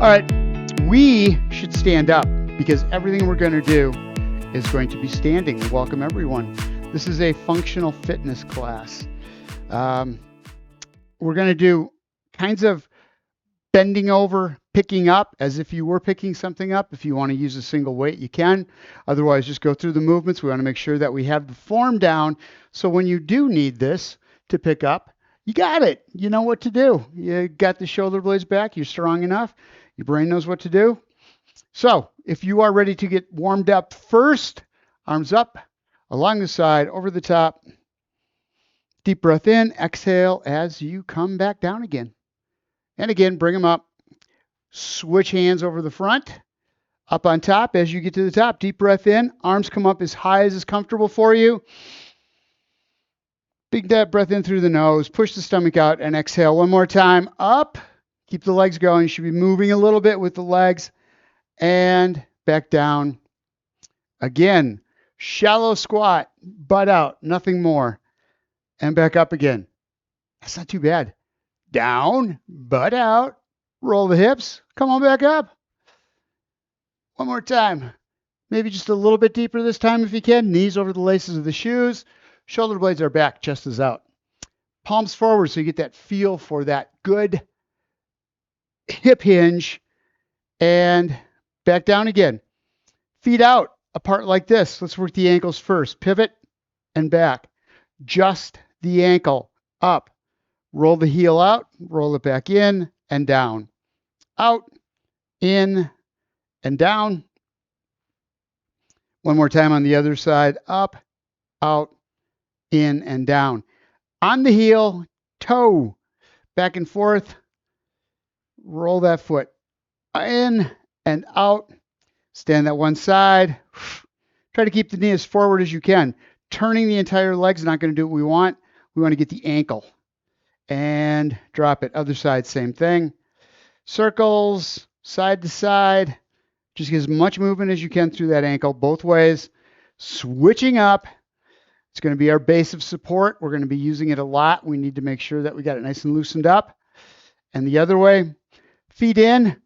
All right, we should stand up because everything we're going to do is going to be standing. Welcome, everyone. This is a functional fitness class. We're going to do kinds of bending over, picking up as if you were picking something up. If you want to use a single weight, you can. Otherwise, just go through the movements. We want to make sure that we have the form down. So when you do need this to pick up, you got it. You know what to do. You got the shoulder blades back. You're strong enough. Your brain knows what to do. So if you are ready to get warmed up first, arms up, along the side, over the top. Deep breath in, exhale as you come back down again. And again, bring them up. Switch hands over the front, up on top as you get to the top. Deep breath in, arms come up as high as is comfortable for you. Big deep breath in through the nose, push the stomach out, and exhale one more time. Up, keep the legs going. You should be moving a little bit with the legs. And back down. Again, shallow squat, butt out, nothing more. And back up again. That's not too bad. Down, butt out, roll the hips, come on back up. One more time. Maybe just a little bit deeper this time if you can. Knees over the laces of the shoes. Shoulder blades are back, chest is out. Palms forward so you get that feel for that good hip hinge. And back down again. Feet out, apart like this. Let's work the ankles first. Pivot and back. Just the ankle. Up. Roll the heel out. Roll it back in and down. Out, in, and down. One more time on the other side. Up, out, in, and down. On the heel, toe. Back and forth. Roll that foot. In and out. Stand that one side. Try to keep the knee as forward as you can. Turning the entire leg's not going to do what we want. We want to get the ankle. And drop it. Other side, same thing. Circles, side to side. Just get as much movement as you can through that ankle, both ways. Switching up. It's going to be our base of support. We're going to be using it a lot. We need to make sure that we got it nice and loosened up. And the other way, feet in,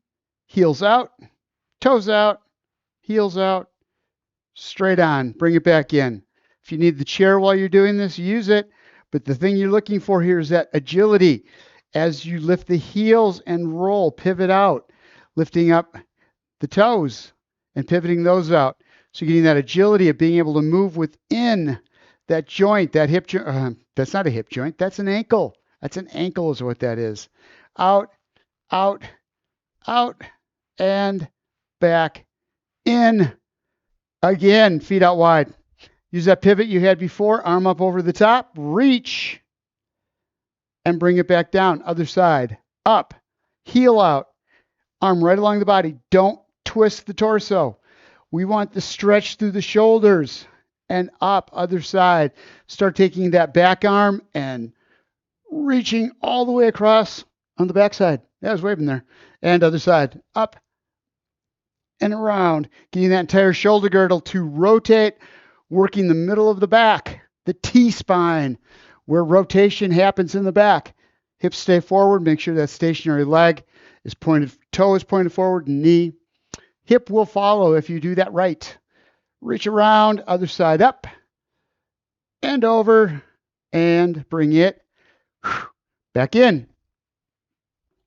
heels out, toes out, heels out, straight on. Bring it back in. If you need the chair while you're doing this, use it. But the thing you're looking for here is that agility. As you lift the heels and roll, pivot out, lifting up the toes and pivoting those out. So you're getting that agility of being able to move within that joint, that hip joint. That's not a hip joint. That's an ankle. That's an ankle is what that is. Out, out, out, and back in. Again, feet out wide. Use that pivot you had before, arm up over the top, reach, and bring it back down. Other side, up, heel out, arm right along the body. Don't twist the torso. We want the stretch through the shoulders and up, other side. Start taking that back arm and reaching all the way across on the back side. Yeah, I was waving there. And other side, up and around. Getting that entire shoulder girdle to rotate, working the middle of the back, the T-spine, where rotation happens in the back. Hips stay forward. Make sure that stationary leg is pointed, toe is pointed forward, knee. Hip will follow if you do that right. Reach around, other side up and over and bring it back in.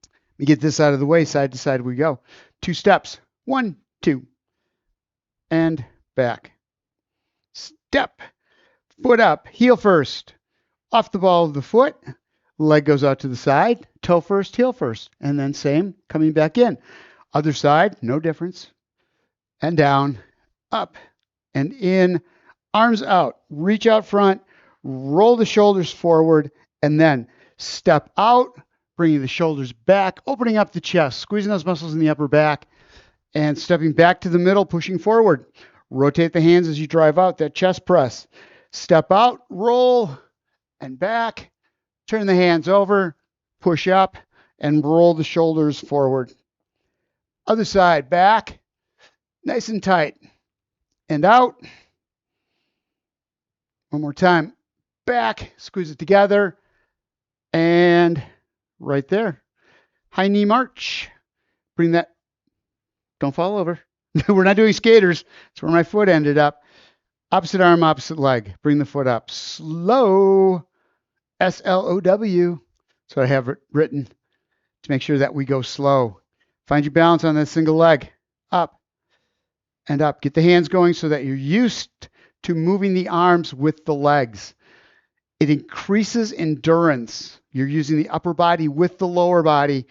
Let me get this out of the way. Side to side we go. 2 steps. 1, 2, and back. Step, foot up, heel first, off the ball of the foot, leg goes out to the side, toe first, heel first, and then same, coming back in. Other side, no difference, and down, up, and in, arms out, reach out front, roll the shoulders forward, and then step out, bringing the shoulders back, opening up the chest, squeezing those muscles in the upper back, and stepping back to the middle, pushing forward. Rotate the hands as you drive out, that chest press. Step out, roll, and back. Turn the hands over, push up, and roll the shoulders forward. Other side, back, nice and tight. And out. One more time. Back, squeeze it together, and right there. High knee march. Bring that Don't fall over. We're not doing skaters. That's where my foot ended up. Opposite arm, opposite leg. Bring the foot up. Slow. S-L-O-W. So I have it written to make sure that we go slow. Find your balance on that single leg. Up and up. Get the hands going so that you're used to moving the arms with the legs. It increases endurance. You're using the upper body with the lower body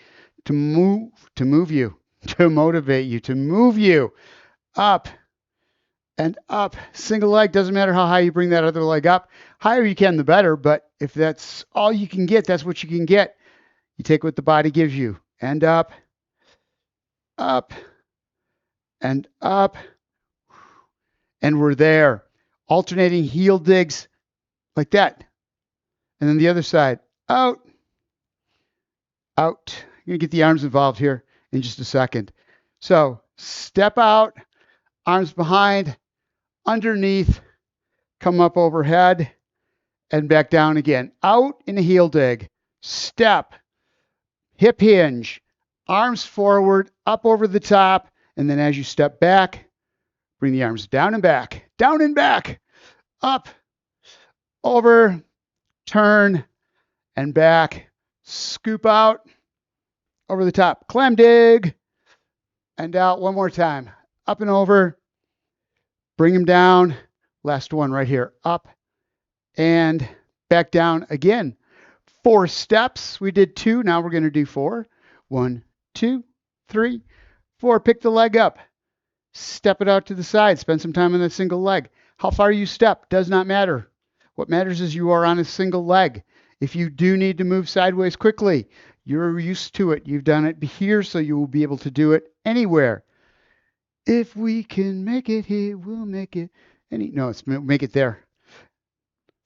to move you, to motivate you, to move you up and up. Single leg, doesn't matter how high you bring that other leg up. Higher you can, the better. But if that's all you can get, that's what you can get. You take what the body gives you. And up, up, and up. And we're there. Alternating heel digs like that. And then the other side. Out, out. I'm going to get the arms involved here in just a second. So step out, arms behind, underneath, come up overhead, and back down again. Out in a heel dig. Step, hip hinge, arms forward, up over the top, and then as you step back, bring the arms down and back, up, over, turn, and back. Scoop out, over the top, clam dig, and out one more time. Up and over, bring them down. Last one right here, up and back down again. 4 steps. We did 2. Now we're going to do 4. 1, 2, 3, 4. Pick the leg up. Step it out to the side. Spend some time on that single leg. How far you step does not matter. What matters is you are on a single leg. If you do need to move sideways quickly, you're used to it. You've done it here, so you will be able to do it anywhere. If we can make it here, we'll make it. No, it's make it there.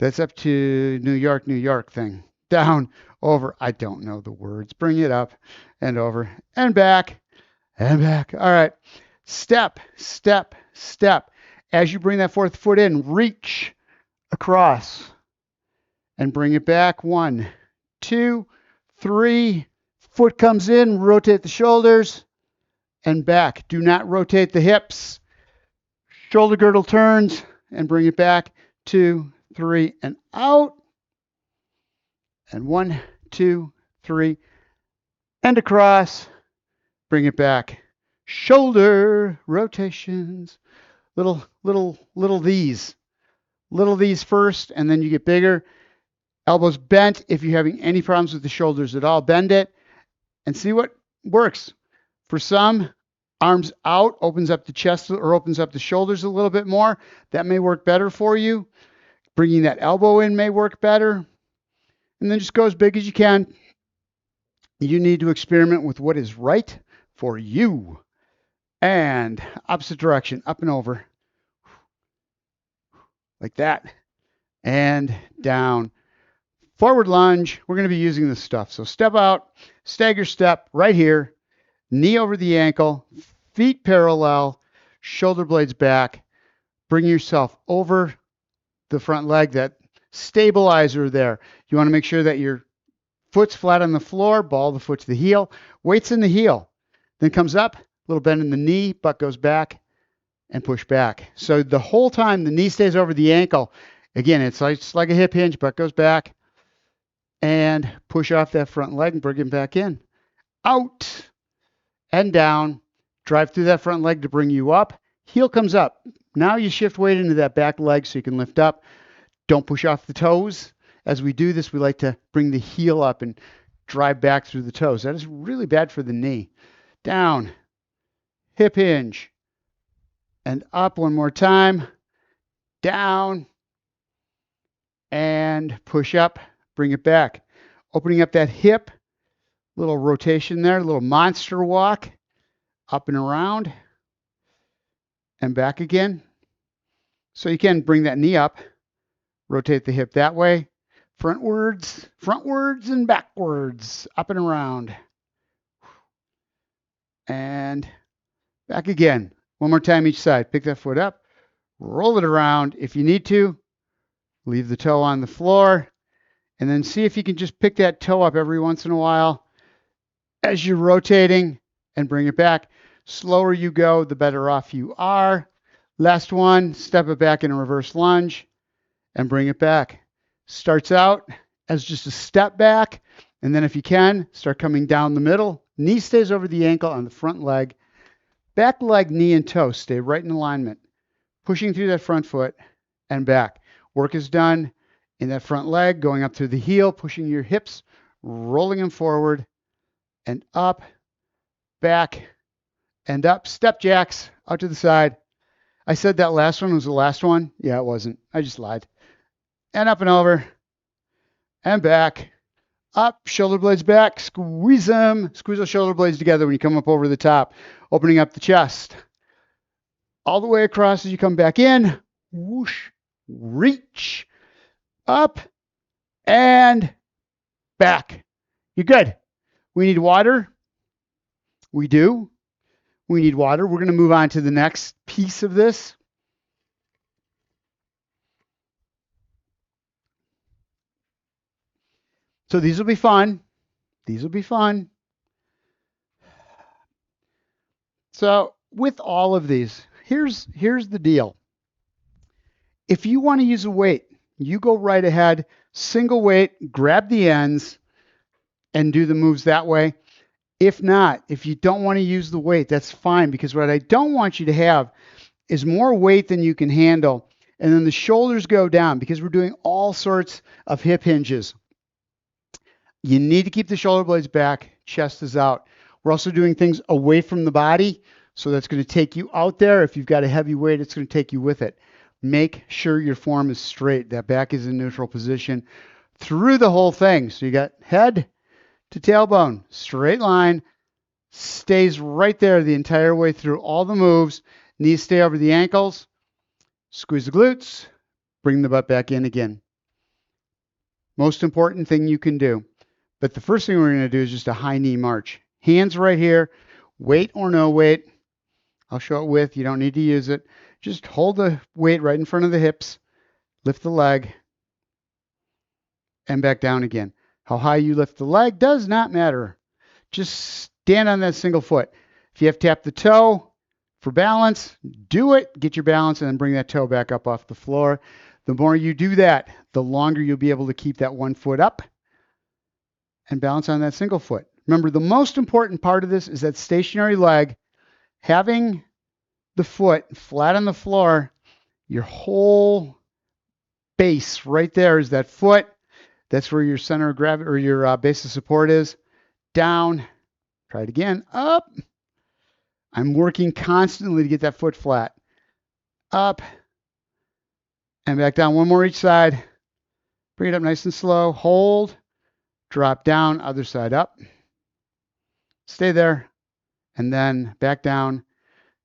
That's up to New York thing. Down, over. I don't know the words. Bring it up and over and back and back. All right. Step, step, step. As you bring that 4th foot in, reach across and bring it back. 1, 2, 3. Foot comes in, rotate the shoulders and back. Do not rotate the hips. Shoulder girdle turns and bring it back. 2, 3, and out. And 1, 2, 3, and across. Bring it back. Shoulder rotations. Little these. Little these first, and then you get bigger. Elbows bent. If you're having any problems with the shoulders at all, bend it and see what works. For some, arms out opens up the chest or opens up the shoulders a little bit more. That may work better for you. Bringing that elbow in may work better. And then just go as big as you can. You need to experiment with what is right for you. And opposite direction, up and over. Like that. And down. Forward lunge. We're going to be using this stuff. So step out, stagger step right here. Knee over the ankle, feet parallel, shoulder blades back. Bring yourself over the front leg, that stabilizer there. You want to make sure that your foot's flat on the floor, ball the foot to the heel, weights in the heel. Then comes up, a little bend in the knee, butt goes back, and push back. So the whole time the knee stays over the ankle. Again, it's like a hip hinge, butt goes back, and push off that front leg and bring it back in. Out and down. Drive through that front leg to bring you up. Heel comes up. Now you shift weight into that back leg so you can lift up. Don't push off the toes. As we do this, we like to bring the heel up and drive back through the toes. That is really bad for the knee. Down, hip hinge, and up one more time. Down, and push up, bring it back. Opening up that hip, little rotation there, little monster walk, up and around, and back again. So you can bring that knee up, rotate the hip that way, frontwards and backwards, up and around, and back again. One more time each side. Pick that foot up, roll it around. If you need to, leave the toe on the floor, and then see if you can just pick that toe up every once in a while as you're rotating and bring it back. Slower you go, the better off you are. Last one, step it back in a reverse lunge and bring it back. Starts out as just a step back, and then if you can, start coming down the middle. Knee stays over the ankle on the front leg. Back leg, knee, and toe stay right in alignment. Pushing through that front foot and back. Work is done in that front leg, going up through the heel, pushing your hips, rolling them forward and up, back, and up. Step jacks out to the side. I said that last one was the last one. Yeah, it wasn't. I just lied. And up and over and back. Up, shoulder blades back. Squeeze them. Squeeze those shoulder blades together when you come up over the top, opening up the chest. All the way across as you come back in. Whoosh. Reach. Up and back. You're good. We need water. We do. We need water. We're going to move on to the next piece of this. So these will be fun. These will be fun. So with all of these, here's the deal. If you want to use a weight, you go right ahead, single weight, grab the ends, and do the moves that way. If not, if you don't want to use the weight, that's fine, because what I don't want you to have is more weight than you can handle, and then the shoulders go down, because we're doing all sorts of hip hinges. You need to keep the shoulder blades back, chest is out. We're also doing things away from the body, so that's going to take you out there. If you've got a heavy weight, it's going to take you with it. Make sure your form is straight, that back is in neutral position through the whole thing. So you got head to tailbone, straight line, stays right there the entire way through all the moves. Knees stay over the ankles, squeeze the glutes, bring the butt back in again. Most important thing you can do. But the first thing we're going to do is just a high knee march. Hands right here, weight or no weight. I'll show it with, you don't need to use it. Just hold the weight right in front of the hips, lift the leg, and back down again. How high you lift the leg does not matter. Just stand on that single foot. If you have to tap the toe for balance, do it. Get your balance and then bring that toe back up off the floor. The more you do that, the longer you'll be able to keep that one foot up and balance on that single foot. Remember, the most important part of this is that stationary leg. Having the foot flat on the floor, your whole base right there is that foot. That's where your center of gravity or your base of support is. Down. Try it again. Up. I'm working constantly to get that foot flat. Up. And back down. One more each side. Bring it up nice and slow. Hold. Drop down. Other side up. Stay there. And then back down.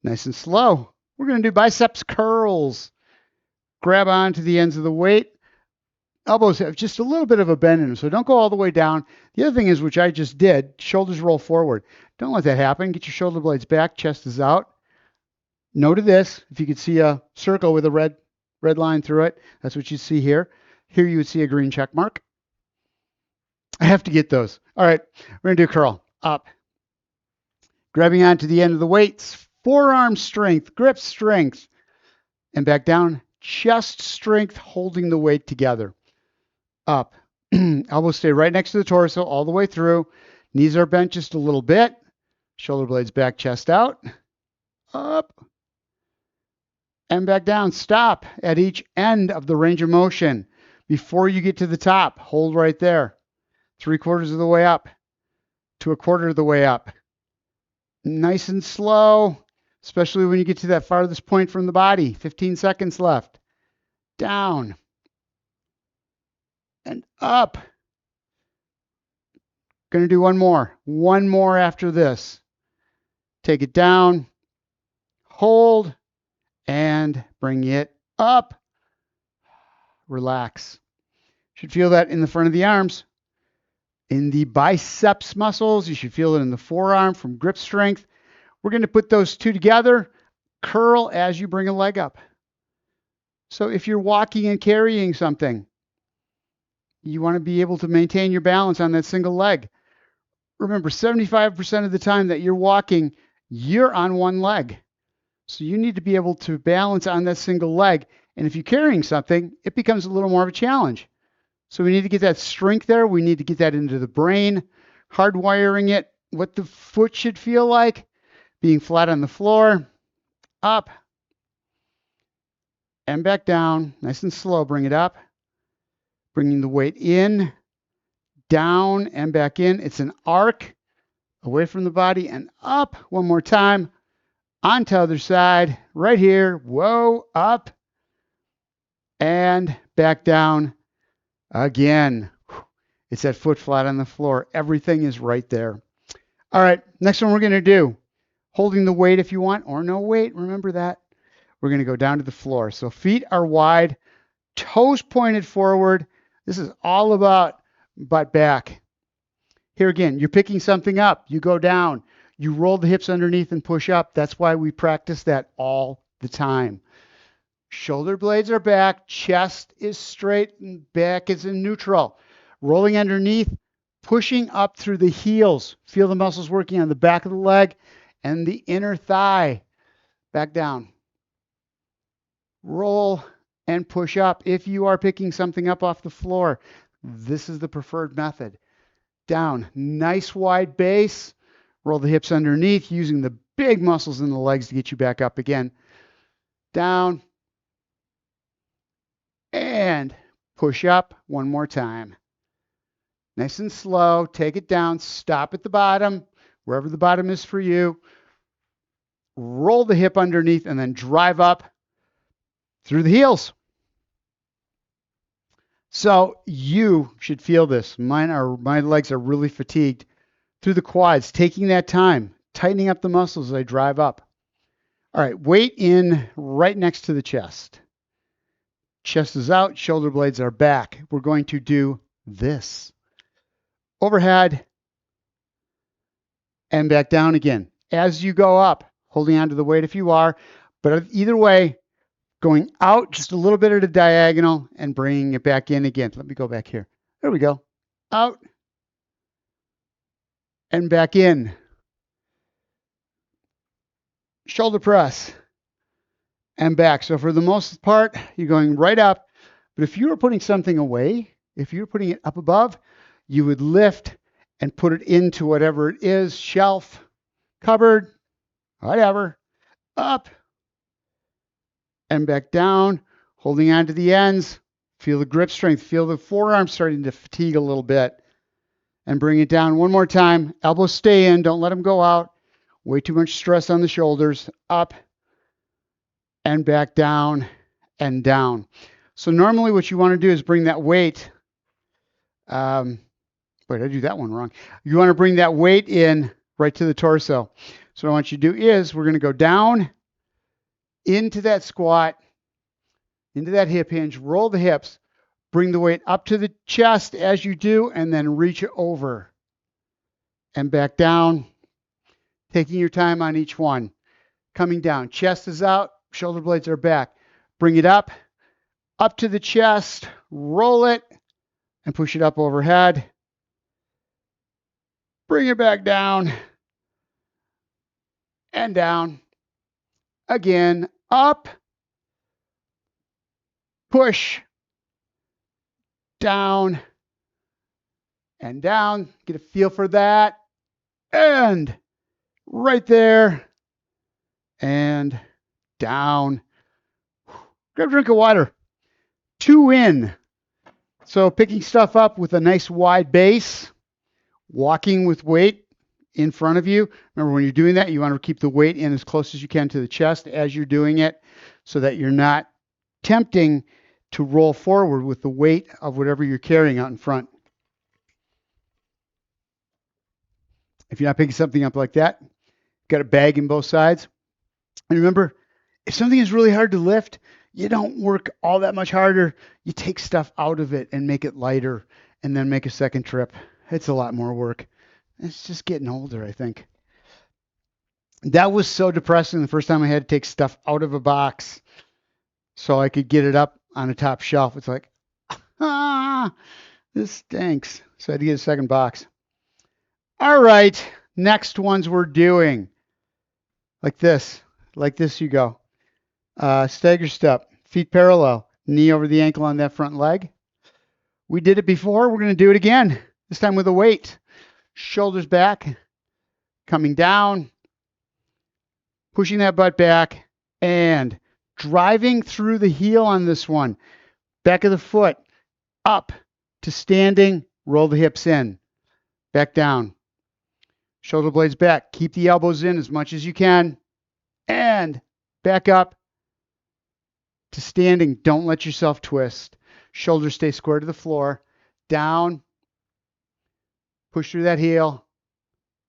Nice and slow. We're going to do biceps curls. Grab onto the ends of the weight. Elbows have just a little bit of a bend in them, so don't go all the way down. The other thing is, which I just did, shoulders roll forward. Don't let that happen. Get your shoulder blades back, chest is out. Note this, if you could see a circle with a red line through it, that's what you see here. Here you would see a green check mark. I have to get those. All right, we're going to do curl. Up. Grabbing onto the end of the weights. Forearm strength, grip strength. And back down. Chest strength, holding the weight together. Up. Elbows stay right next to the torso all the way through. Knees are bent just a little bit. Shoulder blades back, chest out. Up. And back down. Stop at each end of the range of motion. Before you get to the top, hold right there. 3/4 of the way up to 1/4 of the way up. Nice and slow, especially when you get to that farthest point from the body. 15 seconds left. Down. And up. Going to do one more. One more after this. Take it down. Hold. And bring it up. Relax. Should feel that in the front of the arms. In the biceps muscles. You should feel it in the forearm from grip strength. We're going to put those two together. Curl as you bring a leg up. So if you're walking and carrying something, you want to be able to maintain your balance on that single leg. Remember, 75% of the time that you're walking, You're on one leg. So you need to be able to balance on that single leg. And if you're carrying something, it becomes a little more of a challenge. So we need to get that strength there. We need to get that into the brain, hardwiring it, what the foot should feel like, being flat on the floor, up and back down, nice and slow. Bring it up, bringing the weight in, down and back in. It's an arc away from the body and up. One more time. On to the other side, right here. Whoa, up and back down again. It's that foot flat on the floor. Everything is right there. All right, next one we're going to do, holding the weight if you want, or no weight. Remember that. We're going to go down to the floor. So feet are wide, toes pointed forward. This is all about butt back. Here again, you're picking something up. You go down. You roll the hips underneath and push up. That's why we practice that all the time. Shoulder blades are back. Chest is straight and back is in neutral. Rolling underneath, pushing up through the heels. Feel the muscles working on the back of the leg and the inner thigh. Back down. Roll and push up. If you are picking something up off the floor, this is the preferred method. Down. Nice wide base. Roll the hips underneath, using the big muscles in the legs to get you back up again. Down. And push up one more time. Nice and slow. Take it down. Stop at the bottom, wherever the bottom is for you. Roll the hip underneath and then drive up through the heels. So you should feel this. My legs are really fatigued through the quads, taking that time, tightening up the muscles as I drive up. All right, weight in right next to the chest. Chest is out, shoulder blades are back. We're going to do this. Overhead and back down again. As you go up, holding onto the weight if you are, but either way, going out just a little bit at a diagonal and bringing it back in again. Let me go back here. There we go. Out and back in. Shoulder press and back. So for the most part, you're going right up. But if you were putting something away, if you were putting it up above, you would lift and put it into whatever it is, shelf, cupboard, whatever, up and back down, holding on to the ends. Feel the grip strength. Feel the forearms starting to fatigue a little bit. And bring it down one more time. Elbows stay in. Don't let them go out. Way too much stress on the shoulders. Up and back down and down. So normally what you want to do is bring that weight. Wait, I do that one wrong. You want to bring that weight in right to the torso. So what I want you to do is we're going to go down into that squat, into that hip hinge, roll the hips, bring the weight up to the chest as you do, and then reach it over and back down, taking your time on each one. Coming down, chest is out, shoulder blades are back. Bring it up to the chest, roll it, and push it up overhead. Bring it back down and down. Again, up, push, down, and down. Get a feel for that. And right there, and down. Grab a drink of water. 2 in. So picking stuff up with a nice wide base, walking with weight in front of you. Remember, when you're doing that, you want to keep the weight in as close as you can to the chest as you're doing it so that you're not tempting to roll forward with the weight of whatever you're carrying out in front. If you're not picking something up like that, got a bag in both sides. And remember, if something is really hard to lift, you don't work all that much harder. You take stuff out of it and make it lighter and then make a second trip. It's a lot more work. It's just getting older, I think. That was so depressing the first time I had to take stuff out of a box so I could get it up on a top shelf. It's like, this stinks. So I had to get a second box. All right, next ones we're doing. like this. Like this you go. Stagger step, feet parallel, knee over the ankle on that front leg. We did it before. We're going to do it again, this time with a weight. Shoulders back, coming down, pushing that butt back, and driving through the heel on this one. Back of the foot up to standing, roll the hips in, back down. Shoulder blades back. Keep the elbows in as much as you can. And back up to standing. Don't let yourself twist. Shoulders stay square to the floor. Down. Push through that heel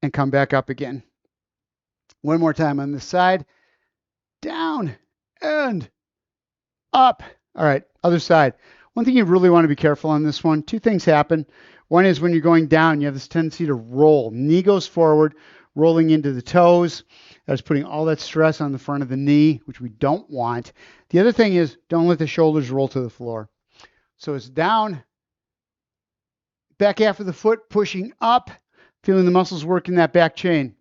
and come back up again. One more time on this side. Down and up. All right, other side. One thing you really want to be careful on this one, two things happen. One is when you're going down, you have this tendency to roll. Knee goes forward, rolling into the toes. That's putting all that stress on the front of the knee, which we don't want. The other thing is don't let the shoulders roll to the floor. So it's down, back half of the foot pushing up, feeling the muscles working that back chain.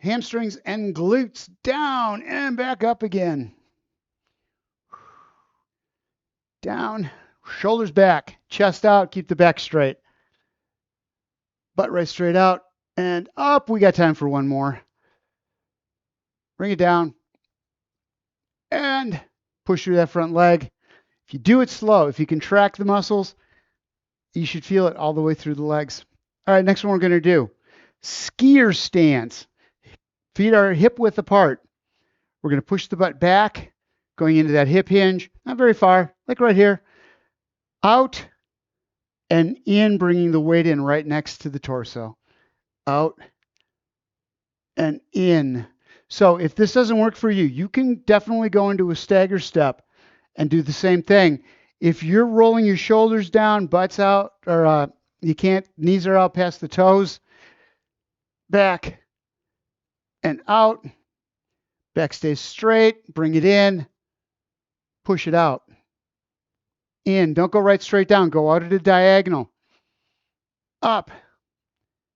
Hamstrings and glutes down and back up again. Down, shoulders back, chest out, keep the back straight. Butt right straight out and up. We got time for one more. Bring it down and push through that front leg. If you do it slow, if you contract the muscles, you should feel it all the way through the legs. All right, next one we're going to do. Skier stance. Feet are hip width apart. We're going to push the butt back, going into that hip hinge, not very far, like right here. Out and in, bringing the weight in right next to the torso. Out and in. So if this doesn't work for you, you can definitely go into a stagger step and do the same thing. If you're rolling your shoulders down, butts out, or you can't, knees are out past the toes, back and out, back stays straight, bring it in, push it out. In, don't go right straight down, go out at a diagonal. Up,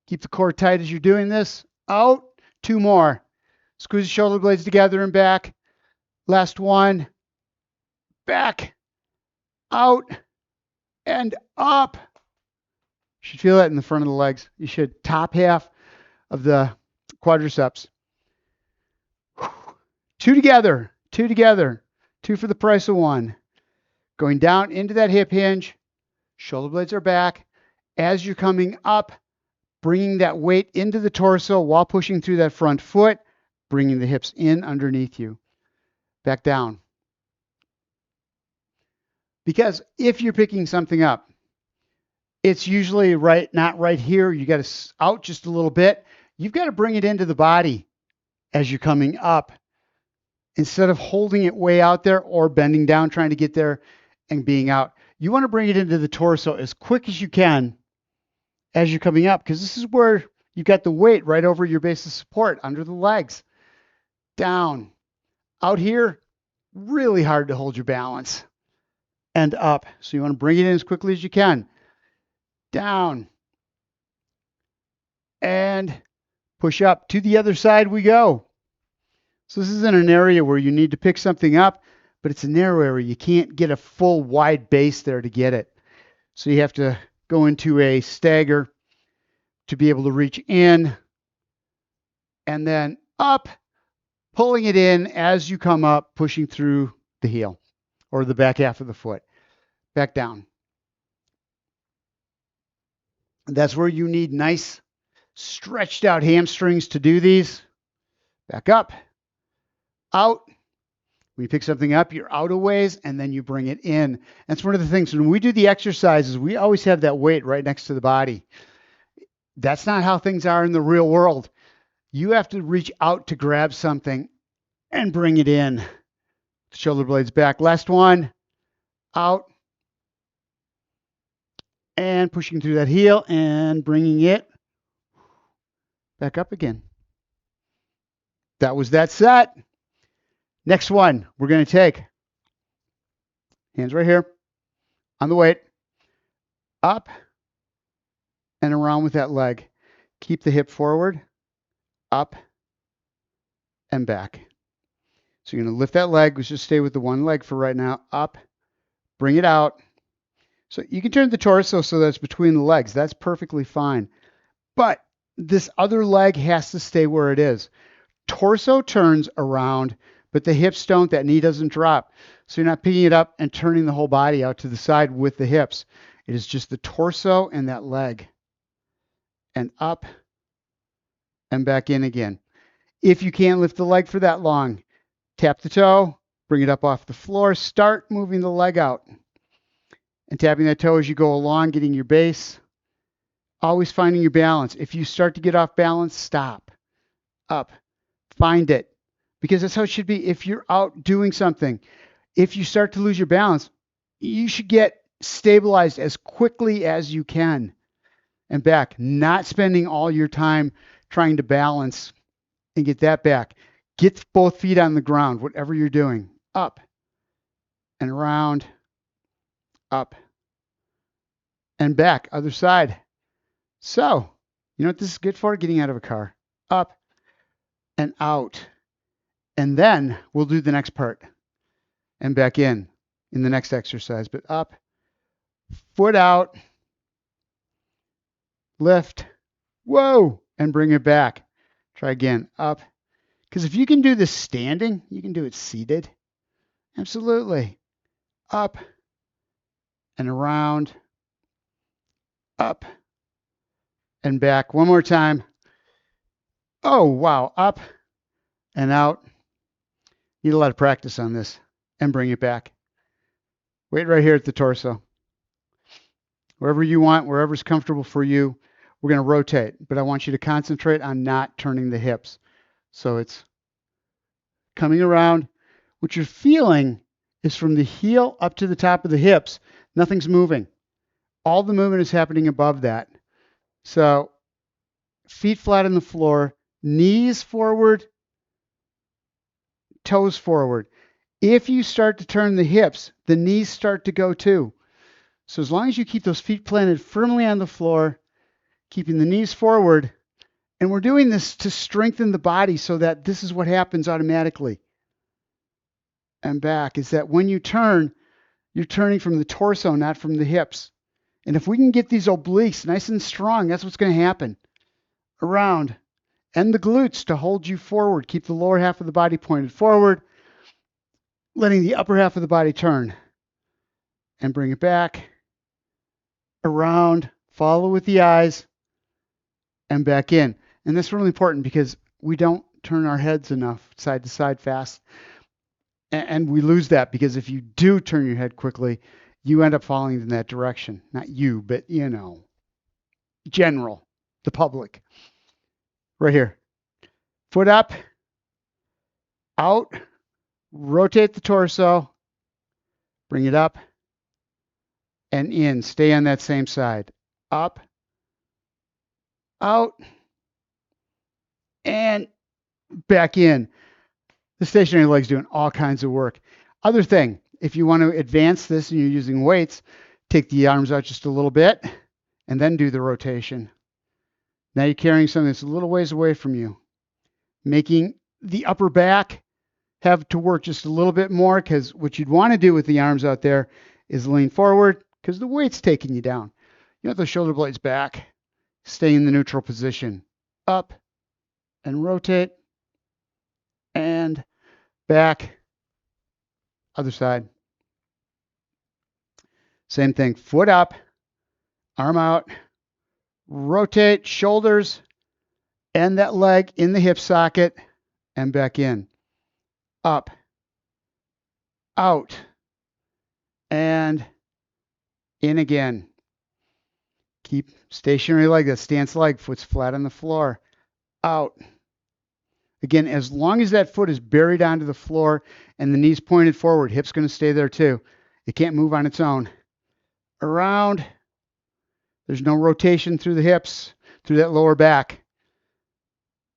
keep the core tight as you're doing this. Out, two more. Squeeze the shoulder blades together and back. Last one, back, out, and up. You should feel that in the front of the legs. You should, top half of the quadriceps. Two together, two for the price of one. Going down into that hip hinge, shoulder blades are back. As you're coming up, bringing that weight into the torso while pushing through that front foot, bringing the hips in underneath you. Back down. Because if you're picking something up, it's usually not right here. You got to out just a little bit. You've got to bring it into the body as you're coming up, instead of holding it way out there or bending down trying to get there and being out. You want to bring it into the torso as quick as you can as you're coming up, because this is where you've got the weight right over your base of support under the legs. Down. Out here, really hard to hold your balance. And up. So you want to bring it in as quickly as you can. Down. And push up. To the other side we go. So this isn't an area where you need to pick something up, but it's a narrow area. You can't get a full wide base there to get it. So you have to go into a stagger to be able to reach in and then up, pulling it in as you come up, pushing through the heel or the back half of the foot. Back down. That's where you need nice stretched out hamstrings to do these. Back up, out. When you pick something up, you're out a ways, and then you bring it in. That's one of the things. When we do the exercises, we always have that weight right next to the body. That's not how things are in the real world. You have to reach out to grab something and bring it in. Shoulder blades back. Last one. Out. And pushing through that heel and bringing it back up again. That was that set. Next one, we're going to take hands right here on the weight, up and around with that leg. Keep the hip forward, up and back. So you're going to lift that leg. Let's just stay with the one leg for right now. Up, bring it out. So you can turn the torso so that it's between the legs. That's perfectly fine. But this other leg has to stay where it is. Torso turns around, but the hips don't. That knee doesn't drop. So you're not picking it up and turning the whole body out to the side with the hips. It is just the torso and that leg. And up and back in again. If you can't lift the leg for that long, tap the toe, bring it up off the floor, start moving the leg out and tapping that toe as you go along, getting your base, always finding your balance. If you start to get off balance, stop, up, find it, because that's how it should be. If you're out doing something, if you start to lose your balance, you should get stabilized as quickly as you can and back, not spending all your time trying to balance and get that back. Get both feet on the ground, whatever you're doing. Up and around, up and back, other side. So, you know what this is good for? Getting out of a car. Up and out. And then we'll do the next part and back in the next exercise. But up, foot out, lift, whoa, and bring it back. Try again, up. Because if you can do this standing, you can do it seated. Absolutely. Up and around, up and back. One more time. Oh, wow. Up and out. Need a lot of practice on this. And bring it back. Wait right here at the torso. Wherever you want, wherever's comfortable for you, we're going to rotate. But I want you to concentrate on not turning the hips. So it's coming around. What you're feeling is from the heel up to the top of the hips. Nothing's moving. All the movement is happening above that. So feet flat on the floor, knees forward, toes forward. If you start to turn the hips, the knees start to go too. So as long as you keep those feet planted firmly on the floor, keeping the knees forward, and we're doing this to strengthen the body so that this is what happens automatically. And back is that when you turn, you're turning from the torso, not from the hips. And if we can get these obliques nice and strong, that's what's going to happen. Around. And the glutes to hold you forward. Keep the lower half of the body pointed forward, letting the upper half of the body turn. And bring it back. Around. Follow with the eyes. And back in. And that's really important because we don't turn our heads enough side to side fast. And we lose that because if you do turn your head quickly, you end up falling in that direction. Not you, but, general, the public. Right here. Foot up, out, rotate the torso, bring it up, and in. Stay on that same side. Up, out, and back in. The stationary leg's doing all kinds of work. Other thing, if you want to advance this and you're using weights, take the arms out just a little bit and then do the rotation. Now you're carrying something that's a little ways away from you, making the upper back have to work just a little bit more, because what you'd want to do with the arms out there is lean forward because the weight's taking you down. You want the shoulder blades back, stay in the neutral position, up and rotate and back, other side. Same thing, foot up, arm out, rotate, shoulders and that leg in the hip socket and back in. Up, out, and in again. Keep stationary leg, that stance leg, foot's flat on the floor. Out. Again, as long as that foot is buried onto the floor and the knees pointed forward, hip's going to stay there too. It can't move on its own. Around. There's no rotation through the hips, through that lower back.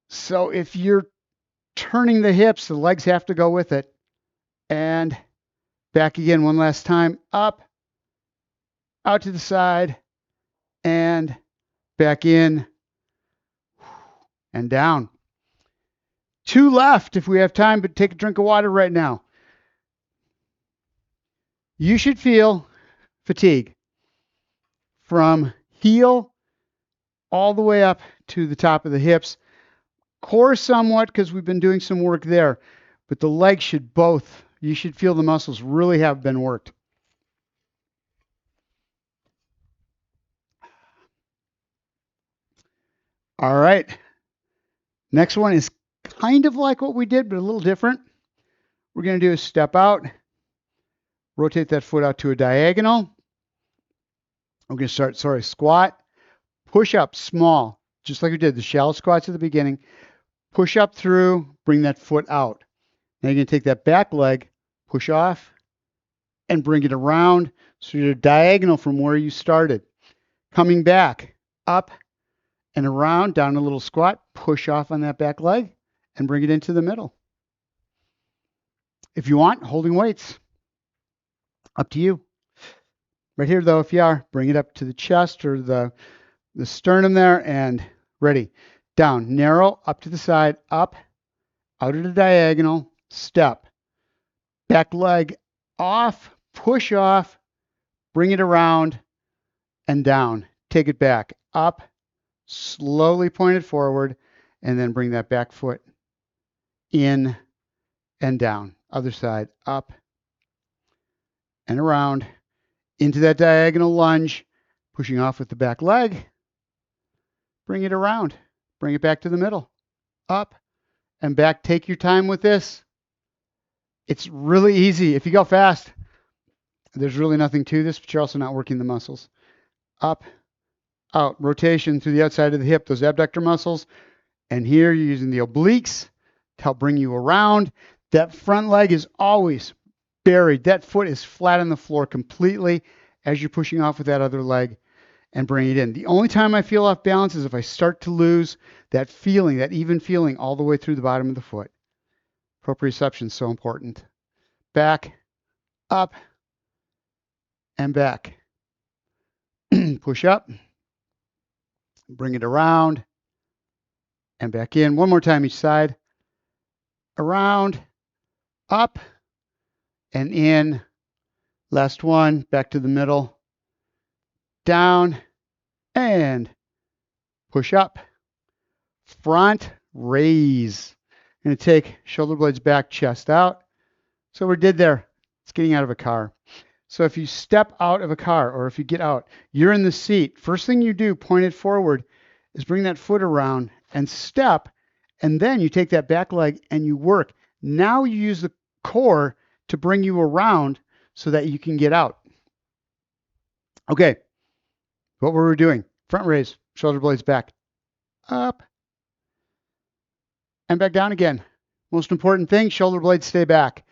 So if you're turning the hips, the legs have to go with it. And back again one last time. Up, out to the side, and back in, and down. 2 left if we have time, but take a drink of water right now. You should feel fatigue from heel all the way up to the top of the hips. Core somewhat because we've been doing some work there, but the legs should both, you should feel the muscles really have been worked. All right. Next one is kind of like what we did, but a little different. We're going to do a step out, rotate that foot out to a diagonal. We're going to start, squat, push up small, just like we did the shallow squats at the beginning. Push up through, bring that foot out. Now you're going to take that back leg, push off, and bring it around so you're diagonal from where you started. Coming back, up and around, down a little squat, push off on that back leg, and bring it into the middle. If you want, holding weights, up to you. Right here, though, if you are, bring it up to the chest or the sternum there, and ready. Down, narrow, up to the side, up, out at a diagonal, step. Back leg off, push off, bring it around, and down. Take it back, up, slowly point it forward, and then bring that back foot in and down. Other side, up and around, into that diagonal lunge, pushing off with the back leg. Bring it around. Bring it back to the middle. Up and back. Take your time with this. It's really easy. If you go fast, there's really nothing to this, but you're also not working the muscles. Up, out, rotation through the outside of the hip, those abductor muscles. And here you're using the obliques to help bring you around. That front leg is always buried. That foot is flat on the floor completely as you're pushing off with that other leg and bring it in. The only time I feel off balance is if I start to lose that feeling, that even feeling all the way through the bottom of the foot. Proprioception is so important. Back, up, and back. Push up, bring it around, and back in. One more time each side. Around, up, and in. Last one, back to the middle. Down, and push up. Front raise. I'm going to take shoulder blades back, chest out. So we did there. It's getting out of a car. So if you step out of a car or if you get out, you're in the seat. First thing you do, point it forward, is bring that foot around and step. And then you take that back leg and you work. Now you use the core to bring you around so that you can get out. Okay. What were we doing? Front raise, shoulder blades back, up, and back down again. Most important thing, shoulder blades stay back.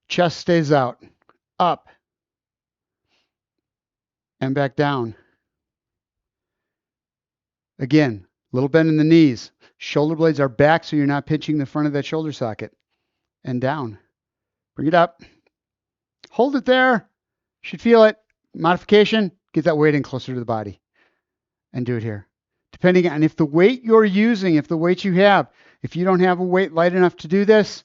Chest stays out. Up, and back down. Again, little bend in the knees. Shoulder blades are back so you're not pinching the front of that shoulder socket. And down. Bring it up. Hold it there. Should feel it. Modification, get that weight in closer to the body. And do it here. Depending on if the weight you're using, if the weight you have, if you don't have a weight light enough to do this,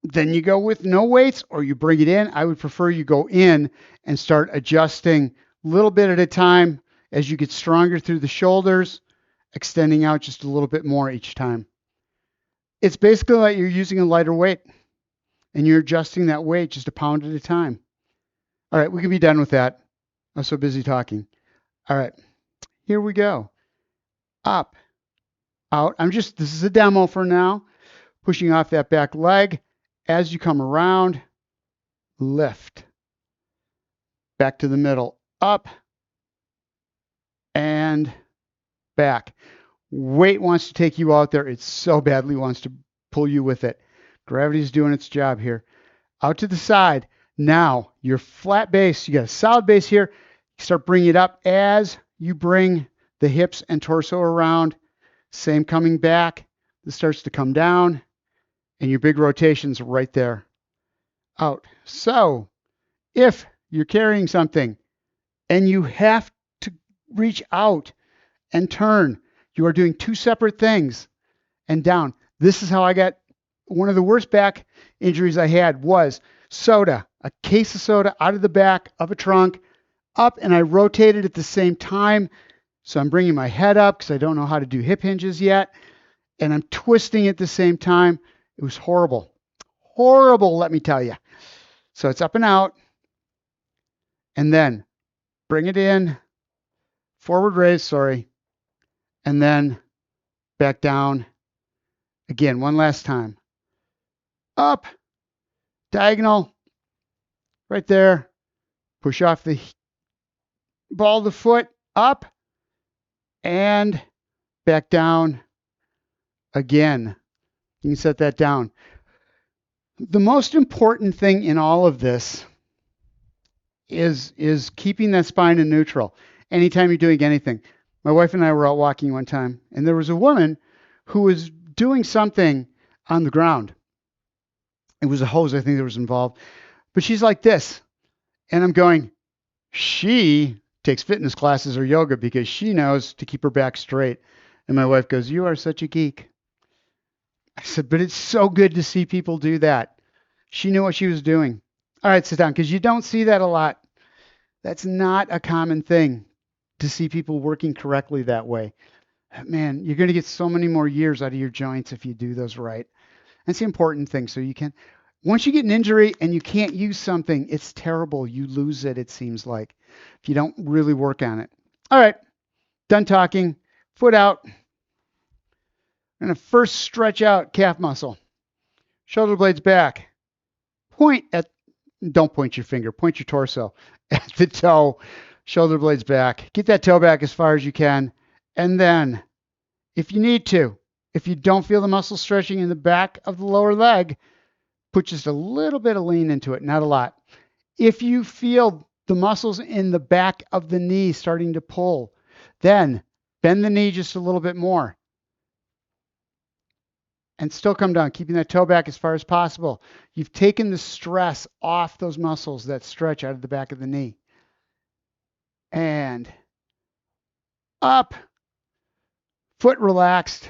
then you go with no weights or you bring it in. I would prefer you go in and start adjusting a little bit at a time as you get stronger through the shoulders, extending out just a little bit more each time. It's basically like you're using a lighter weight and you're adjusting that weight just a pound at a time. All right, we can be done with that. I'm so busy talking. All right, here we go. Up, out. This is a demo for now. Pushing off that back leg. As you come around, lift. Back to the middle, up, and back. Weight wants to take you out there. It so badly wants to pull you with it. Gravity's doing its job here. Out to the side. Now, your flat base, you got a solid base here. Start bringing it up as you bring the hips and torso around. Same coming back. This starts to come down. And your big rotation's right there. Out. So, if you're carrying something and you have to reach out and turn, you are doing two separate things. And down. This is how I got one of the worst back injuries I had was soda, a case of soda out of the back of a trunk up, and I rotated at the same time. So I'm bringing my head up because I don't know how to do hip hinges yet. And I'm twisting at the same time. It was horrible. Horrible, let me tell you. So it's up and out. And then bring it in. Forward raise, sorry. And then back down. Again, one last time. Up. Diagonal. Right there. Push off the ball of the foot. Up. And back down. Again. You can set that down. The most important thing in all of this is keeping that spine in neutral anytime you're doing anything. My wife and I were out walking one time, and there was a woman who was doing something on the ground. It was a hose, I think, that was involved. But she's like this. And I'm going, she takes fitness classes or yoga because she knows to keep her back straight. And my wife goes, you are such a geek. I said, but it's so good to see people do that. She knew what she was doing. All right, sit down, because you don't see that a lot. That's not a common thing to see people working correctly that way. Man, you're going to get so many more years out of your joints if you do those right. That's the important thing. So you can, once you get an injury and you can't use something, it's terrible. You lose it, it seems like, if you don't really work on it. All right, done talking. Foot out. I'm going to first stretch out calf muscle. Shoulder blades back. Don't point your finger, point your torso at the toe. Shoulder blades back. Get that toe back as far as you can. And then, if you need to, if you don't feel the muscle stretching in the back of the lower leg, put just a little bit of lean into it, not a lot. If you feel the muscles in the back of the knee starting to pull, then bend the knee just a little bit more. And still come down, keeping that toe back as far as possible. You've taken the stress off those muscles that stretch out of the back of the knee. And up, foot relaxed,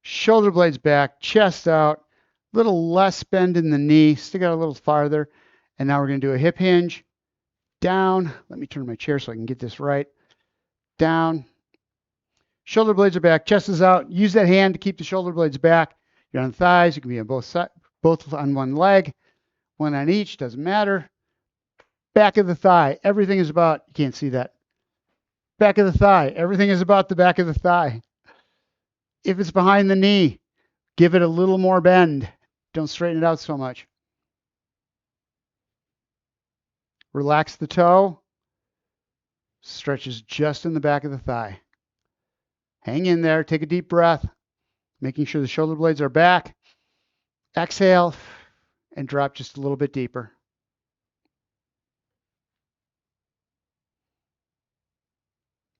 shoulder blades back, chest out, little less bend in the knee, stick out a little farther. And now we're going to do a hip hinge, down. Let me turn my chair so I can get this right. Down. Shoulder blades are back, chest is out. Use that hand to keep the shoulder blades back. You're on the thighs. You can be on both sides, both on one leg, one on each, doesn't matter. Back of the thigh. Everything is about, you can't see that. Back of the thigh. Everything is about the back of the thigh. If it's behind the knee, give it a little more bend. Don't straighten it out so much. Relax the toe. Stretches just in the back of the thigh. Hang in there. Take a deep breath, making sure the shoulder blades are back. Exhale and drop just a little bit deeper.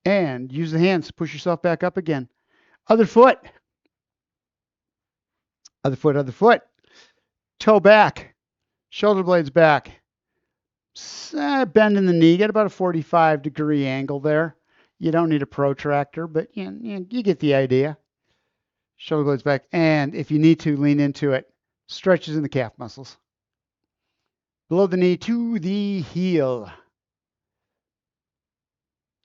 And use the hands to push yourself back up again. Other foot. Other foot, other foot. Toe back. Shoulder blades back. Bend in the knee. Get about a 45-degree angle there. You don't need a protractor, but you get the idea. Shoulder blades back. And if you need to, lean into it. Stretches in the calf muscles. Below the knee to the heel.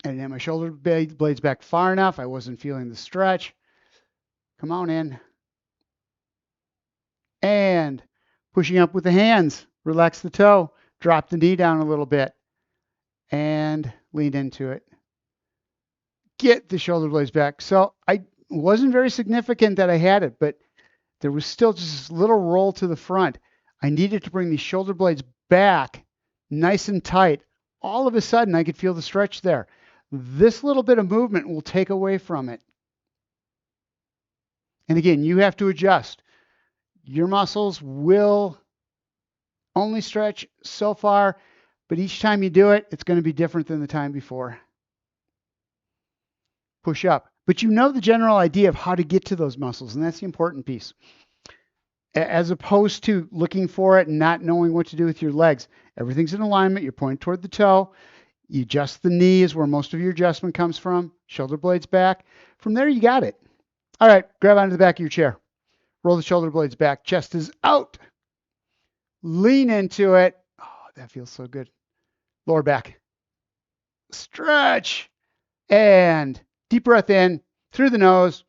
And then my shoulder blades back far enough. I wasn't feeling the stretch. Come on in. And pushing up with the hands. Relax the toe. Drop the knee down a little bit. And lean into it. Get the shoulder blades back. So I wasn't very significant that I had it, but there was still just this little roll to the front. I needed to bring these shoulder blades back nice and tight. All of a sudden, I could feel the stretch there. This little bit of movement will take away from it. And again, you have to adjust. Your muscles will only stretch so far, but each time you do it, it's going to be different than the time before. Push up. But you know the general idea of how to get to those muscles, and that's the important piece. As opposed to looking for it and not knowing what to do with your legs. Everything's in alignment. You're pointing toward the toe. You adjust the knee is where most of your adjustment comes from. Shoulder blades back. From there, you got it. All right, grab onto the back of your chair. Roll the shoulder blades back. Chest is out. Lean into it. Oh, that feels so good. Lower back. Stretch. And deep breath in through the nose.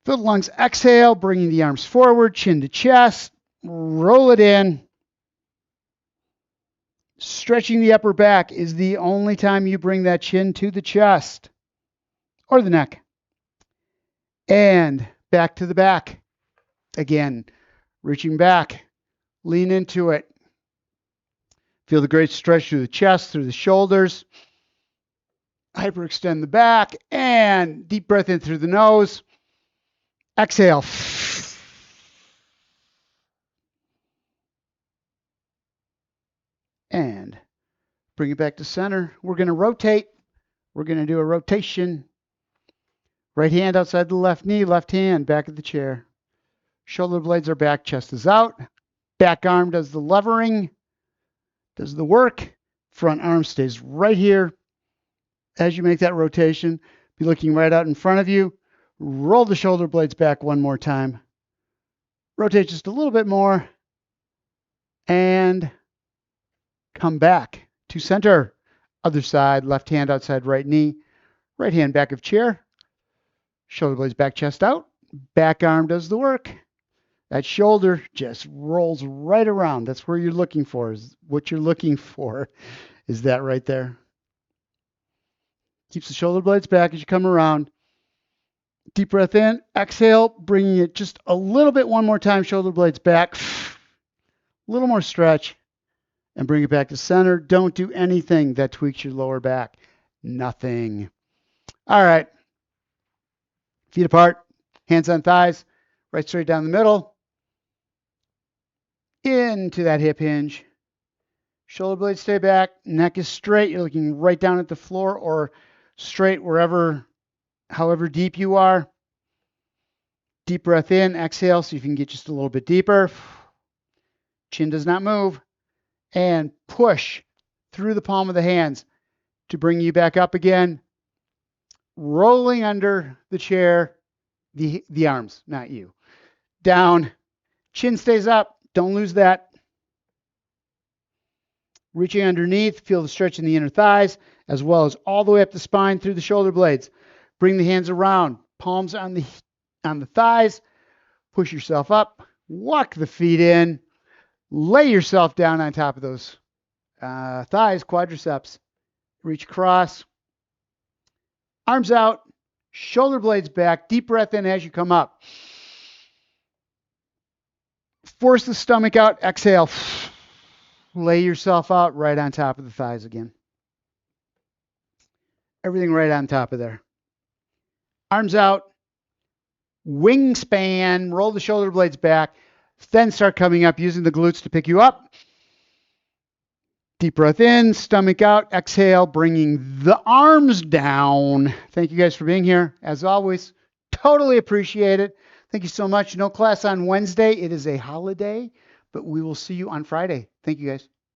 Fill the lungs. Exhale, bringing the arms forward, chin to chest. Roll it in. Stretching the upper back is the only time you bring that chin to the chest or the neck. And back to the back. Again, reaching back. Lean into it. Feel the great stretch through the chest, through the shoulders. Hyperextend the back and deep breath in through the nose. Exhale. And bring it back to center. We're going to rotate. We're going to do a rotation. Right hand outside the left knee, left hand back of the chair. Shoulder blades are back, chest is out. Back arm does the levering, does the work. Front arm stays right here. As you make that rotation, be looking right out in front of you. Roll the shoulder blades back one more time. Rotate just a little bit more. And come back to center. Other side, left hand outside right knee. Right hand back of chair. Shoulder blades back, chest out. Back arm does the work. That shoulder just rolls right around. That's where you're looking for. What you're looking for is that right there. Keeps the shoulder blades back as you come around. Deep breath in. Exhale, bringing it just a little bit one more time. Shoulder blades back. A little more stretch. And bring it back to center. Don't do anything that tweaks your lower back. Nothing. All right. Feet apart. Hands on thighs. Right straight down the middle. Into that hip hinge. Shoulder blades stay back. Neck is straight. You're looking right down at the floor or straight wherever, however deep you are. Deep breath in. Exhale so you can get just a little bit deeper. Chin does not move. And push through the palm of the hands to bring you back up again. Rolling under the chair, the arms, not you. Down. Chin stays up. Don't lose that. Reaching underneath, feel the stretch in the inner thighs, as well as all the way up the spine through the shoulder blades. Bring the hands around, palms on the thighs. Push yourself up. Walk the feet in. Lay yourself down on top of those thighs, quadriceps. Reach across. Arms out. Shoulder blades back. Deep breath in as you come up. Force the stomach out. Exhale. Lay yourself out right on top of the thighs again. Everything right on top of there. Arms out. Wingspan. Roll the shoulder blades back. Then start coming up using the glutes to pick you up. Deep breath in, stomach out, exhale, bringing the arms down. Thank you guys for being here. As always, totally appreciate it. Thank you so much. No class on Wednesday. It is a holiday, but we will see you on Friday. Thank you guys.